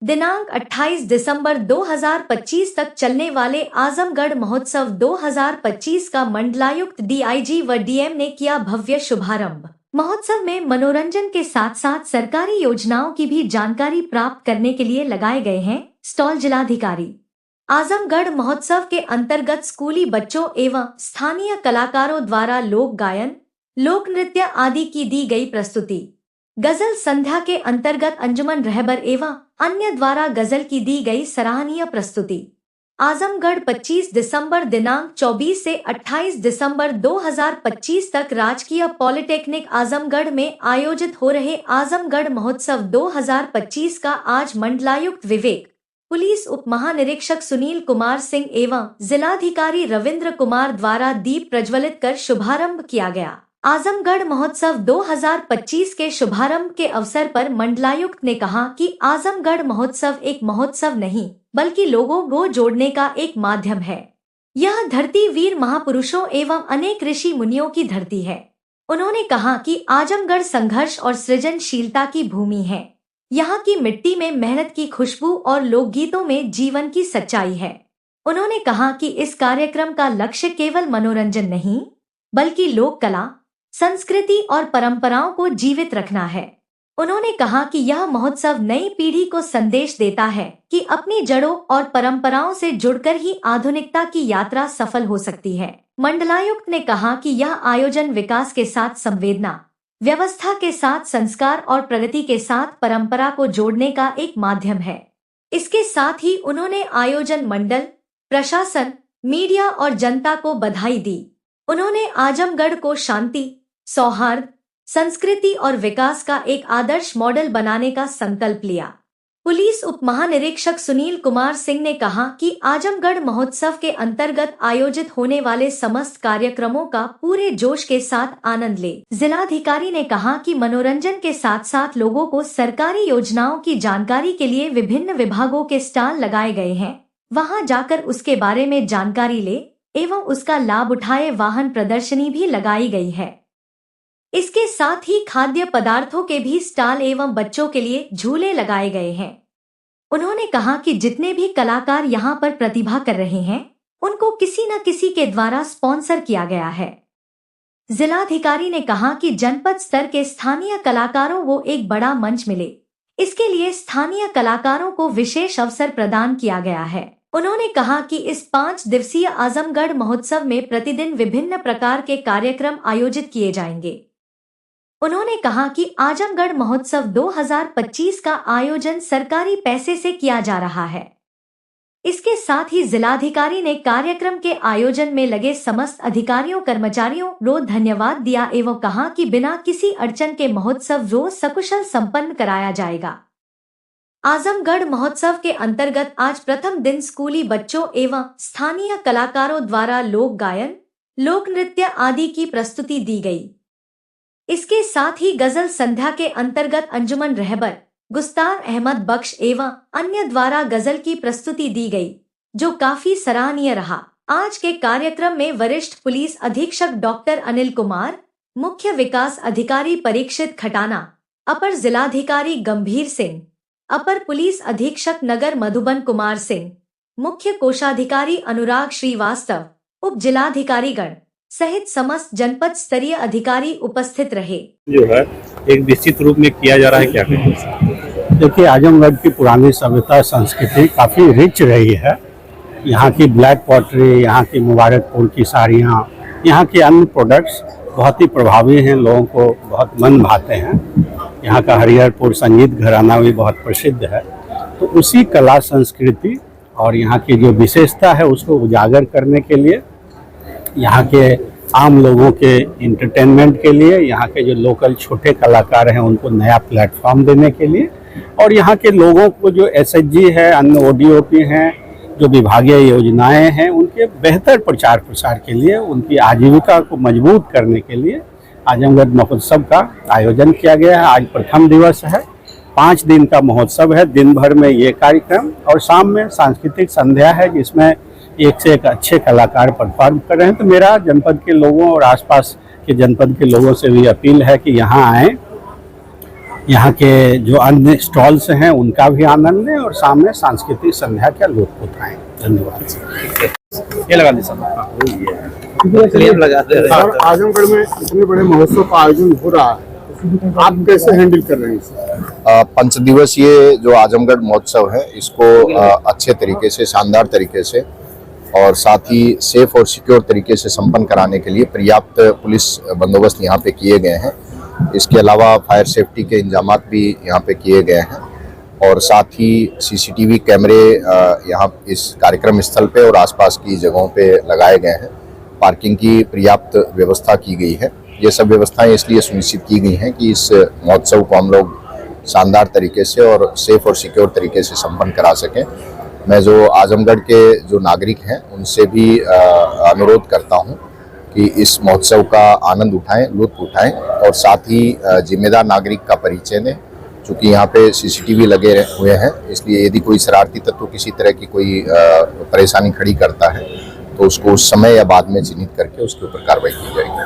दिनांक 28 दिसंबर 2025 तक चलने वाले आजमगढ़ महोत्सव 2025 का मंडलायुक्त डीआईजी व डीएम ने किया भव्य शुभारंभ। महोत्सव में मनोरंजन के साथ साथ सरकारी योजनाओं की भी जानकारी प्राप्त करने के लिए लगाए गए हैं स्टॉल। जिलाधिकारी आजमगढ़ महोत्सव के अंतर्गत स्कूली बच्चों एवं स्थानीय कलाकारों द्वारा लोक गायन, लोक नृत्य आदि की दी गई प्रस्तुति। गजल संध्या के अंतर्गत अंजुमन रहबर एवं अन्य द्वारा गजल की दी गई सराहनीय प्रस्तुति। आजमगढ़ 25 दिसंबर दिनांक 24 से 28 दिसंबर 2025 तक राजकीय पॉलिटेक्निक आजमगढ़ में आयोजित हो रहे आजमगढ़ महोत्सव 2025 का आज मंडलायुक्त विवेक, पुलिस उप महानिरीक्षक सुनील कुमार सिंह एवं जिलाधिकारी रविंद्र कुमार द्वारा दीप प्रज्वलित कर शुभारंभ किया गया। आजमगढ़ महोत्सव 2025 के शुभारंभ के अवसर पर मंडलायुक्त ने कहा कि आजमगढ़ महोत्सव एक महोत्सव नहीं बल्कि लोगों को जोड़ने का एक माध्यम है। यह धरती वीर महापुरुषों एवं अनेक ऋषि मुनियों की धरती है। उन्होंने कहा कि आजमगढ़ संघर्ष और सृजनशीलता की भूमि है। यहाँ की मिट्टी में मेहनत की खुशबू और लोकगीतों में जीवन की सच्चाई है। उन्होंने कहा कि इस कार्यक्रम का लक्ष्य केवल मनोरंजन नहीं बल्कि लोक कला, संस्कृति और परंपराओं को जीवित रखना है। उन्होंने कहा कि यह महोत्सव नई पीढ़ी को संदेश देता है कि अपनी जड़ों और परंपराओं से जुड़कर ही आधुनिकता की यात्रा सफल हो सकती है। मंडलायुक्त ने कहा कि यह आयोजन विकास के साथ संवेदना, व्यवस्था के साथ संस्कार और प्रगति के साथ परंपरा को जोड़ने का एक माध्यम है। इसके साथ ही उन्होंने आयोजन मंडल, प्रशासन, मीडिया और जनता को बधाई दी। उन्होंने आजमगढ़ को शांति, सौहार्द, संस्कृति और विकास का एक आदर्श मॉडल बनाने का संकल्प लिया। पुलिस उप महानिरीक्षक सुनील कुमार सिंह ने कहा कि आजमगढ़ महोत्सव के अंतर्गत आयोजित होने वाले समस्त कार्यक्रमों का पूरे जोश के साथ आनंद ले। जिलाधिकारी ने कहा कि मनोरंजन के साथ साथ लोगों को सरकारी योजनाओं की जानकारी के लिए विभिन्न विभागों के स्टॉल लगाए गए हैं। वहां जाकर उसके बारे में जानकारी ले एवं उसका लाभ उठाए। वाहन प्रदर्शनी भी लगाई गई है। इसके साथ ही खाद्य पदार्थों के भी स्टॉल एवं बच्चों के लिए झूले लगाए गए हैं। उन्होंने कहा कि जितने भी कलाकार यहाँ पर प्रतिभा कर रहे हैं उनको किसी न किसी के द्वारा स्पॉन्सर किया गया है। जिलाधिकारी ने कहा कि जनपद स्तर के स्थानीय कलाकारों को एक बड़ा मंच मिले, इसके लिए स्थानीय कलाकारों को विशेष अवसर प्रदान किया गया है। उन्होंने कहा कि इस 5 दिवसीय आजमगढ़ महोत्सव में प्रतिदिन विभिन्न प्रकार के कार्यक्रम आयोजित किए जाएंगे। उन्होंने कहा कि आजमगढ़ महोत्सव 2025 का आयोजन सरकारी पैसे से किया जा रहा है। इसके साथ ही जिलाधिकारी ने कार्यक्रम के आयोजन में लगे समस्त अधिकारियों कर्मचारियों को धन्यवाद दिया एवं कहा कि बिना किसी अड़चन के महोत्सव रोज सकुशल संपन्न कराया जाएगा। आजमगढ़ महोत्सव के अंतर्गत आज प्रथम दिन स्कूली बच्चों एवं स्थानीय कलाकारों द्वारा लोक गायन, लोक नृत्य आदि की प्रस्तुति दी गई। इसके साथ ही गजल संध्या के अंतर्गत अंजुमन रहबर, गुस्तार अहमद बख्श एवं अन्य द्वारा गजल की प्रस्तुति दी गई, जो काफी सराहनीय रहा। आज के कार्यक्रम में वरिष्ठ पुलिस अधीक्षक डॉक्टर अनिल कुमार, मुख्य विकास अधिकारी परीक्षित खटाना, अपर जिलाधिकारी गंभीर सिंह, अपर पुलिस अधीक्षक नगर मधुबन कुमार सिंह, मुख्य कोषाधिकारी अनुराग श्रीवास्तव, उप जिलाधिकारीगण सहित समस्त जनपद स्तरीय अधिकारी उपस्थित रहे। जो है एक निश्चित रूप में किया जा रहा है, क्या कहेंगे? देखिए, आजमगढ़ की पुरानी सभ्यता संस्कृति काफ़ी रिच रही है। यहाँ की ब्लैक पॉटरी, यहाँ की मुबारकपुर की साड़ियाँ, यहाँ के अन्य प्रोडक्ट्स बहुत ही प्रभावी हैं, लोगों को बहुत मन भाते हैं। यहाँ का हरिहरपुर संगीत घराना भी बहुत प्रसिद्ध है। तो उसी कला संस्कृति और यहाँ की जो विशेषता है उसको उजागर करने के लिए, यहाँ के आम लोगों के इंटरटेनमेंट के लिए, यहाँ के जो लोकल छोटे कलाकार हैं उनको नया प्लेटफॉर्म देने के लिए, और यहाँ के लोगों को जो एसएचजी है, अन्य ओडीओपी हैं, जो विभागीय योजनाएं हैं, उनके बेहतर प्रचार प्रसार के लिए, उनकी आजीविका को मजबूत करने के लिए आजमगढ़ महोत्सव का आयोजन किया गया है। आज प्रथम दिवस है, 5 दिन का महोत्सव है। दिन भर में ये कार्यक्रम और शाम में सांस्कृतिक संध्या है, जिसमें एक से एक अच्छे कलाकार परफॉर्म कर रहे हैं। तो मेरा जनपद के लोगों और आसपास के जनपद के लोगों से भी अपील है कि यहाँ आएँ यहाँ के जो अन्य स्टॉल्स हैं उनका भी आनंद लें और सामने सांस्कृतिक संध्या का लुत्फ उठाएं। धन्यवाद। ये लगा दी सर, क्लियर लगा दे रहे सर, आजमगढ़ में इतने बड़े महोत्सव का आयोजन हो रहा है, आप कैसे हैंडल कर रहे हैं इसे? 5 दिवसीय जो आजमगढ़ महोत्सव है इसको अच्छे तरीके से, शानदार तरीके से और साथ ही सेफ और सिक्योर तरीके से संपन्न कराने के लिए पर्याप्त पुलिस बंदोबस्त यहाँ पे किए गए हैं। इसके अलावा फायर सेफ्टी के इंतजामात भी यहाँ पे किए गए हैं और साथ ही सीसीटीवी कैमरे यहाँ इस कार्यक्रम स्थल पे और आसपास की जगहों पे लगाए गए हैं। पार्किंग की पर्याप्त व्यवस्था की गई है। ये सब व्यवस्थाएं इसलिए सुनिश्चित की गई हैं कि इस महोत्सव को हम लोग शानदार तरीके से और सेफ और सिक्योर तरीके से संपन्न करा सकें। मैं जो आजमगढ़ के जो नागरिक हैं उनसे भी अनुरोध करता हूं कि इस महोत्सव का आनंद उठाएं, लुत्फ उठाएं और साथ ही जिम्मेदार नागरिक का परिचय दें। चूँकि यहाँ पे सीसीटीवी लगे हुए हैं, इसलिए यदि कोई शरारती तत्व किसी तरह की कोई परेशानी खड़ी करता है तो उसको उस समय या बाद में चिन्हित करके उसके ऊपर कार्रवाई की जाएगी।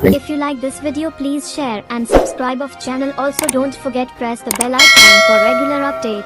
If you like this video, please share and subscribe of channel. Also don't forget press the bell icon for regular updates.